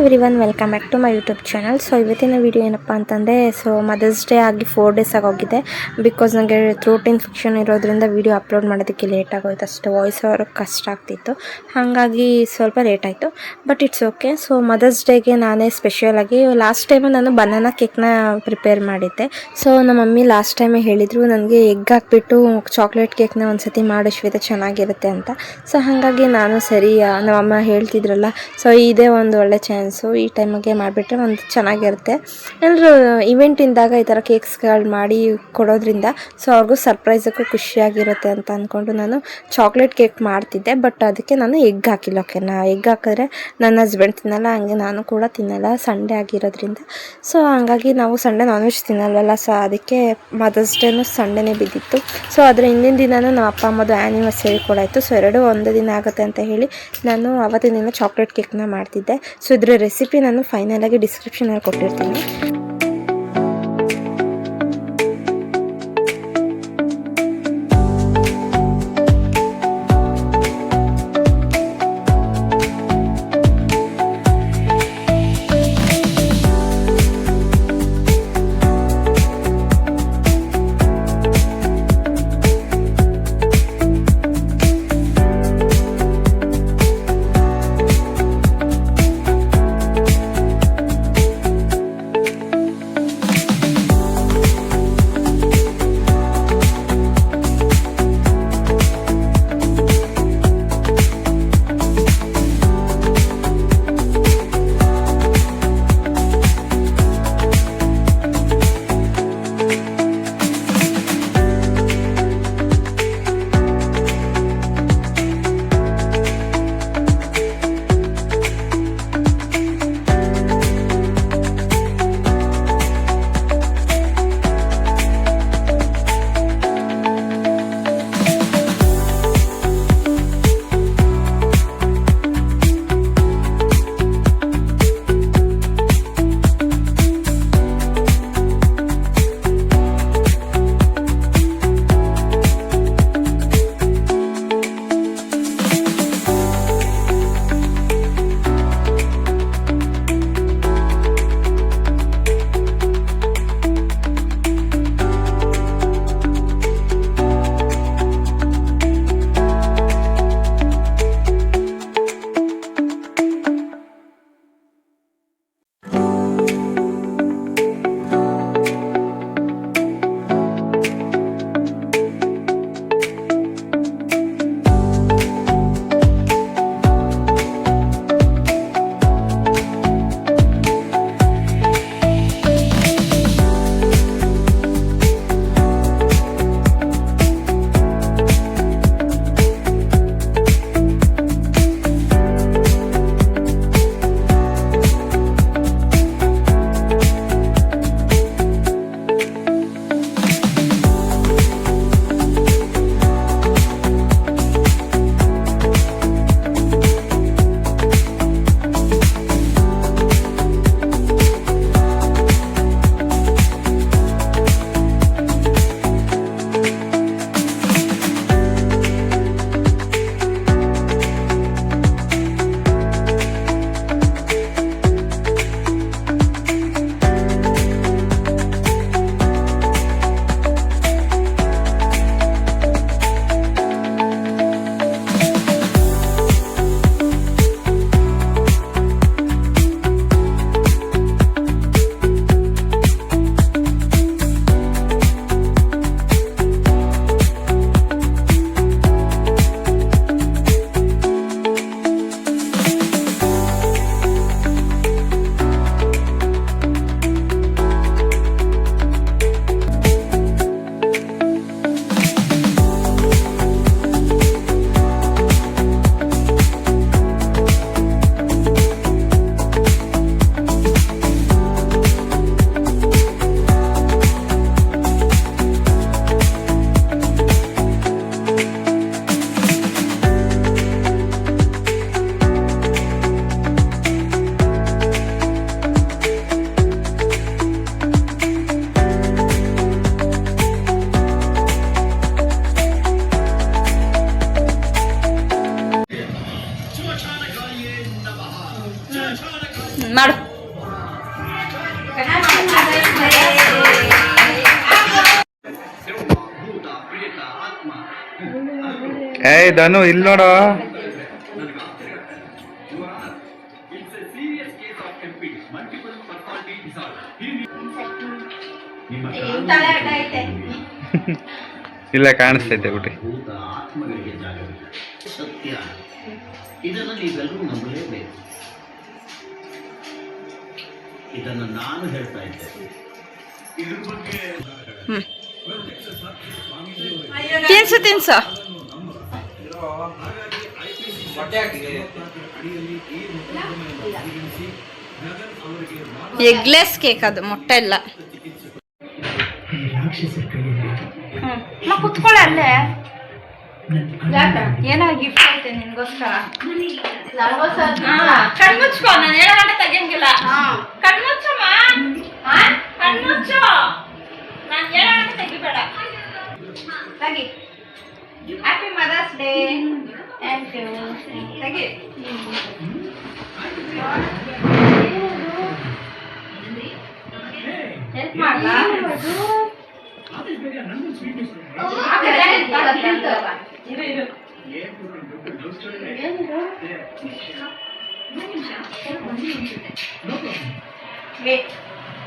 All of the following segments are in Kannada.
Everyone, welcome back to my YouTube channel. So ಇವತ್ತಿನ ವಿಡಿಯೋ ಏನಪ್ಪ ಅಂತಂದರೆ, ಸೊ ಮದರ್ಸ್ ಡೇ ಆಗಿ 4 ಡೇಸ್ ಆಗೋಗಿದೆ. ಬಿಕಾಸ್ ನನಗೆ ಥ್ರೋಟ್ ಇನ್ಫೆಕ್ಷನ್ ಇರೋದ್ರಿಂದ ವಿಡಿಯೋ ಅಪ್ಲೋಡ್ ಮಾಡೋದಕ್ಕೆ ಲೇಟ್ ಆಗೋಯ್ತು, ಅಷ್ಟೇ ವಾಯ್ಸ್ ಓವರ್ ಕಷ್ಟ ಆಗ್ತಿತ್ತು, ಹಾಗಾಗಿ ಸ್ವಲ್ಪ ಲೇಟ್ ಆಯಿತು. But it's okay. So mother's ಡೇಗೆ ನಾನೇ ಸ್ಪೆಷಲಾಗಿ ಲಾಸ್ಟ್ ಟೈಮು ನಾನು ಬನಾನಾ ಕೇಕ್ನ ಪ್ರಿಪೇರ್ ಮಾಡಿದ್ದೆ. ಸೊ ನಮ್ಮ ಮಮ್ಮಿ ಲಾಸ್ಟ್ ಟೈಮೇ ಹೇಳಿದರು ನನಗೆ ಎಗ್ ಹಾಕ್ಬಿಟ್ಟು ಚಾಕ್ಲೇಟ್ ಕೇಕ್ನ ಒಂದು ಸತಿ ಮಾಡು ಶ್ವೇತ, ಚೆನ್ನಾಗಿರುತ್ತೆ ಅಂತ. ಸೊ ಹಾಗಾಗಿ ನಾನು ಸರಿ, ನಮ್ಮಮ್ಮ ಹೇಳ್ತಿದ್ರಲ್ಲ, ಸೊ ಇದೇ ಒಂದು ಒಳ್ಳೆ ಚಾನ್ಸು, ಈ ಟೈಮಿಗೆ ಮಾಡಿಬಿಟ್ರೆ ಒಂದು ಚೆನ್ನಾಗಿರುತ್ತೆ. ಎಲ್ಲರೂ ಇವೆಂಟಿಂದಾಗ ಈ ಥರ ಕೇಕ್ಸ್ಗಳು ಮಾಡಿ ಕೊಡೋದ್ರಿಂದ ಸೊ ಅವ್ರಿಗೂ ಸರ್ಪ್ರೈಸಕ್ಕೂ ಖುಷಿಯಾಗಿರುತ್ತೆ ಅಂತ ಅಂದ್ಕೊಂಡು ನಾನು ಚಾಕ್ಲೇಟ್ ಕೇಕ್ ಮಾಡ್ತಿದ್ದೆ. ಬಟ್ ಅದಕ್ಕೆ ನಾನು ಎಗ್ ಹಾಕಿಲ್ಲ. ಓಕೆನಾ, ಎಗ್ ಹಾಕಿದ್ರೆ ನನ್ನ ಹಸ್ಬೆಂಡ್ ತಿನ್ನಲ್ಲ, ಹಂಗೆ ನಾನು ಕೂಡ ತಿನ್ನಲ್ಲ, ಸಂಡೇ ಆಗಿರೋದ್ರಿಂದ. ಸೊ ಹಂಗಾಗಿ ನಾವು ಸಂಡೇ ನಾನ್ ವೆಜ್ ತಿನ್ನಲ್ವಲ್ಲ, ಸೊ ಅದಕ್ಕೆ ಮದರ್ಸ್ ಡೇನೂ ಸಂಡೇನೇ ಬಿದ್ದಿತ್ತು. ಸೊ ಅದರ ಹಿಂದಿನ ದಿನವೂ ನಮ್ಮ ಅಪ್ಪ ಅಮ್ಮದು ಆ್ಯನಿವರ್ಸರಿ ಕೂಡ ಇತ್ತು. ಸೊ ಎರಡೂ ಒಂದು ದಿನ ಆಗುತ್ತೆ ಅಂತ ಹೇಳಿ ನಾನು ಅವತ್ತಿನ ದಿನ ಚಾಕ್ಲೇಟ್ ಕೇಕ್ನ ಮಾಡ್ತಿದ್ದೆ. ಸೊ ಇದರ ರೆಸಿಪಿ ನಾನು ಫೈನಲಾಗಿ ಡಿಸ್ಕ್ರಿಪ್ಷನಲ್ಲಿ ಕೊಟ್ಟಿರ್ತೀನಿ. ಏಯ್ ಧನು ಇಲ್ಲಿ ನೋಡೋ. ಇಲ್ಲ ಕಾಣಿಸ್ತೈತೆ ಬಿಟ್ಟಿ. ಸತ್ಯ ಇದನ್ನು ನೀವೆಲ್ಲರೂ ನಂಬಲೇಬೇಕು. ಇದನ್ನು ನಾನು ಹೇಳ್ತಾ ಇದ್ದೆ. ತಿನ್ಸು ಎಗ್ಲೆಸ್ ಕೇಕ್ ಅದು, ಮೊಟ್ಟೆ ಇಲ್ಲ. ಕುತ್ಕೊಳ್ಳ ಅಲ್ಲೇ. ಏನೋ ಗಿಫ್ಟ್ ಐತೆ ನಿನ್ಗೋಸ್ಕರ. ಕಣ್ಮುಚ್ಕೋ, ನಾನು 7 ಗಂಟೆ ತೆಗಿಯಂಗಿಲ್ಲ. ಕಣ್ಮುಚ್ಚಮ್ಮ, ಕಣ್ಮುಚ್ಚು. ನಾನು 7 ಗಂಟೆ ತೆಗಿಬೇಡ. ತೆಗಿ. Happy mother's day. Thank you. ತೆಗಿ. ಹೆಲ್ಪ್ ಮಾಡ್ಲಾ?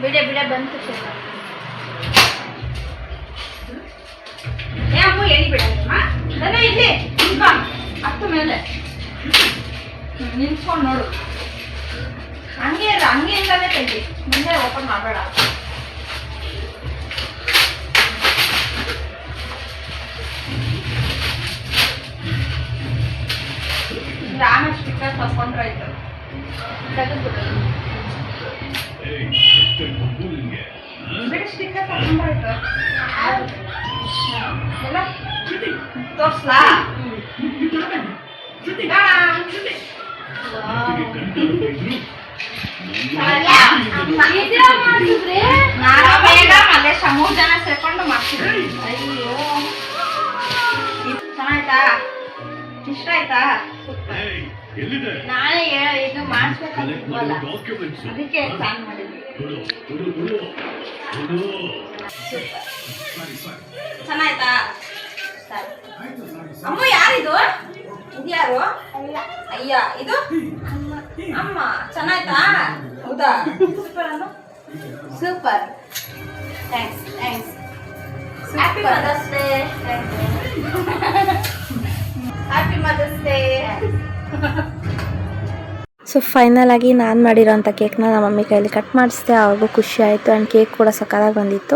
ಬಿಡೆ ಬಂತು. ಅಮ್ಮ ಹೇಳಿ ಬಿಡಮ್ಮ. ಇಲ್ಲಿ ಹತ್ತು ಮೇಲೆ ನಿಂತ್ಕೊಂಡು ನೋಡು. ಹಂಗೆಯಿಂದಾನೇ ತೆಗಿ, ಮುಂದೆ ಓಪನ್ ಮಾಡಬೇಡ. ಆಮೇಲೆ ಸ್ಟಿಕ್ಕರ್ ತಕೊಂಡ್ರಾಯ್ತು. ಬಿಡಿ, ಸ್ಟಿಕ್ಕರ್ ತಕೊಂಡ್ರಾಯ್ತು. ಎಲ್ಲ ತೋರ್ಸ್ಲಾ? ಮಲ್ಲೇಶ 3 ಜನ ಸೇರ್ಕೊಂಡು ಮಾಡ್ತಿದ್ವಿ. ಅಯ್ಯೋ, ಚೆನ್ನಾಯ್ತಾ? ಇಷ್ಟ ಆಯ್ತಾ? ನಾನೇ ಇದು ಮಾಡಿಸ್ಬೇಕಲ್ಲ, ಅದಕ್ಕೆ ಪ್ಲಾನ್ ಮಾಡಿದ್ವಿ. ಚೆನ್ನಾಯ್ತಾ? ಅಮ್ಮ ಯಾರಿದು? ಇದ್ಯಾರು? ಅಯ್ಯ, ಇದು ಅಮ್ಮ. ಚೆನ್ನಾಯ್ತಾ? ಹೌದಾ? ಸೂಪರ್ ಅನ್ನು. Super. Thanks. Happy mother's day. Happy mother's day. So final ಆಗಿ ನಾನು ಮಾಡಿರೋಂಥ ಕೇಕ್ನ ನಮ್ಮ ಮಮ್ಮಿ ಕೈಯಲ್ಲಿ ಕಟ್ ಮಾಡಿಸಿದೆ. ಅವ್ರಿಗೂ ಖುಷಿ ಆಯಿತು. ಆ್ಯಂಡ್ ಕೇಕ್ ಕೂಡ ಸಕ್ಕತ್ತಾಗಿ ಬಂದಿತ್ತು.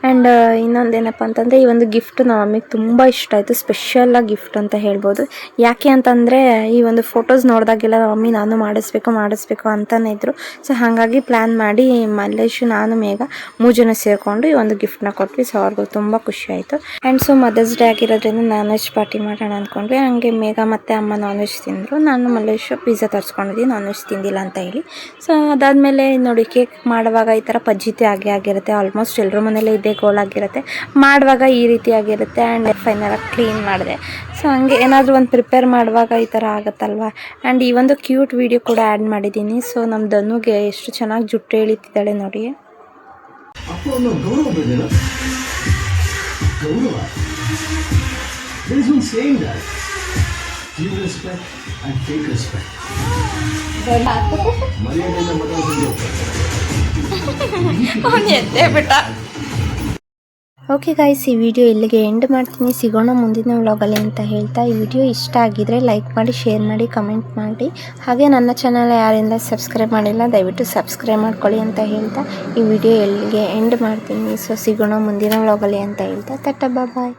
ಆ್ಯಂಡ್ ಇನ್ನೊಂದೇನಪ್ಪ ಅಂತಂದರೆ, ಈ ಒಂದು ಗಿಫ್ಟ್ ನಮ್ಮ ಮಮ್ಮಿಗೆ ತುಂಬ ಇಷ್ಟ ಆಯಿತು. ಸ್ಪೆಷಲಾಗಿ ಗಿಫ್ಟ್ ಅಂತ ಹೇಳ್ಬೋದು. ಯಾಕೆ ಅಂತಂದರೆ, ಈ ಒಂದು ಫೋಟೋಸ್ ನೋಡಿದಾಗೆಲ್ಲ ನಮ್ಮ ಮಮ್ಮಿ ನಾನು ಮಾಡಿಸ್ಬೇಕು ಅಂತಲೇ ಇದ್ದರು. ಸೊ ಹಾಗಾಗಿ ಪ್ಲ್ಯಾನ್ ಮಾಡಿ ಮಲ್ಲೇಶು, ನಾನು, ಮೇಘ 3 ಜನ ಸೇರಿಕೊಂಡು ಈ ಒಂದು ಗಿಫ್ಟ್ನ ಕೊಟ್ವಿ. ಸೊ ಅವ್ರಿಗೂ ತುಂಬ ಖುಷಿ ಆಯಿತು. ಆ್ಯಂಡ್ ಸೊ ಮದರ್ಸ್ ಡೇ ಆಗಿರೋದ್ರಿಂದ ನಾನ್ ವೆಜ್ ಪಾರ್ಟಿ ಮಾಡೋಣ ಅಂದ್ಕೊಂಡ್ವಿ. ಹಾಗೆ ಮೇಘ ಮತ್ತು ಅಮ್ಮ ನಾನ್ ವೆಜ್ ತಿಂದರು. ನಾನು ಮಲ್ಲೇಶು ಪಿಜ್ಜಾ ತರಿಸ್ಕೊಂಡಿದ್ವಿ, ನಾನ್ ವೆಜ್ ತಿಂದಿಲ್ಲ ಅಂತ ಹೇಳಿ. ಸೊ ಅದಾದಮೇಲೆ ನೋಡಿ, ಕೇಕ್ ಮಾಡುವಾಗ ಈ ಥರ ಪಜ್ಜಿತಿ ಆಗಿರುತ್ತೆ. ಆಲ್ಮೋಸ್ಟ್ ಎಲ್ಲರ ಮನೇಲಿ ಇದೇ ಗೋಲ್ ಆಗಿರುತ್ತೆ. ಮಾಡುವಾಗ ಈ ರೀತಿ ಆಗಿರುತ್ತೆ. ಆ್ಯಂಡ್ ಫೈನಲಾಗಿ ಕ್ಲೀನ್ ಮಾಡಿದೆ. ಸೊ ಹಂಗೆ ಏನಾದರೂ ಒಂದು ಪ್ರಿಪೇರ್ ಮಾಡುವಾಗ ಈ ಥರ ಆಗುತ್ತಲ್ವ. ಆ್ಯಂಡ್ ಈ ಒಂದು ಕ್ಯೂಟ್ ವಿಡಿಯೋ ಕೂಡ ಆ್ಯಡ್ ಮಾಡಿದ್ದೀನಿ. ಸೊ ನಮ್ಮ ಧನುಗೆ ಎಷ್ಟು ಚೆನ್ನಾಗಿ ಜುಟ್ಟು ಎಳಿತಿದ್ದಾಳೆ ನೋಡಿ. ಓಕೆ ಗಾಯ್ಸ್, ಈ ವಿಡಿಯೋ ಇಲ್ಲಿಗೆ ಎಂಡ್ ಮಾಡ್ತೀನಿ. ಸಿಗೋಣ ಮುಂದಿನ ವ್ಲಾಗಲ್ಲಿ ಅಂತ ಹೇಳ್ತಾ, ಈ ವಿಡಿಯೋ ಇಷ್ಟ ಆಗಿದ್ರೆ ಲೈಕ್ ಮಾಡಿ, ಶೇರ್ ಮಾಡಿ, ಕಮೆಂಟ್ ಮಾಡಿ. ಹಾಗೆ ನನ್ನ ಚಾನಲ್ ಯಾರಿಂದ ಸಬ್ಸ್ಕ್ರೈಬ್ ಮಾಡಿಲ್ಲ ದಯವಿಟ್ಟು ಸಬ್ಸ್ಕ್ರೈಬ್ ಮಾಡ್ಕೊಳ್ಳಿ ಅಂತ ಹೇಳ್ತಾ ಈ ವಿಡಿಯೋ ಇಲ್ಲಿಗೆ ಎಂಡ್ ಮಾಡ್ತೀನಿ. ಸೊ ಸಿಗೋಣ ಮುಂದಿನ ವ್ಲಾಗಲ್ಲಿ ಅಂತ ಹೇಳ್ತಾ, ಟಾಟಾ ಬಾಯ್.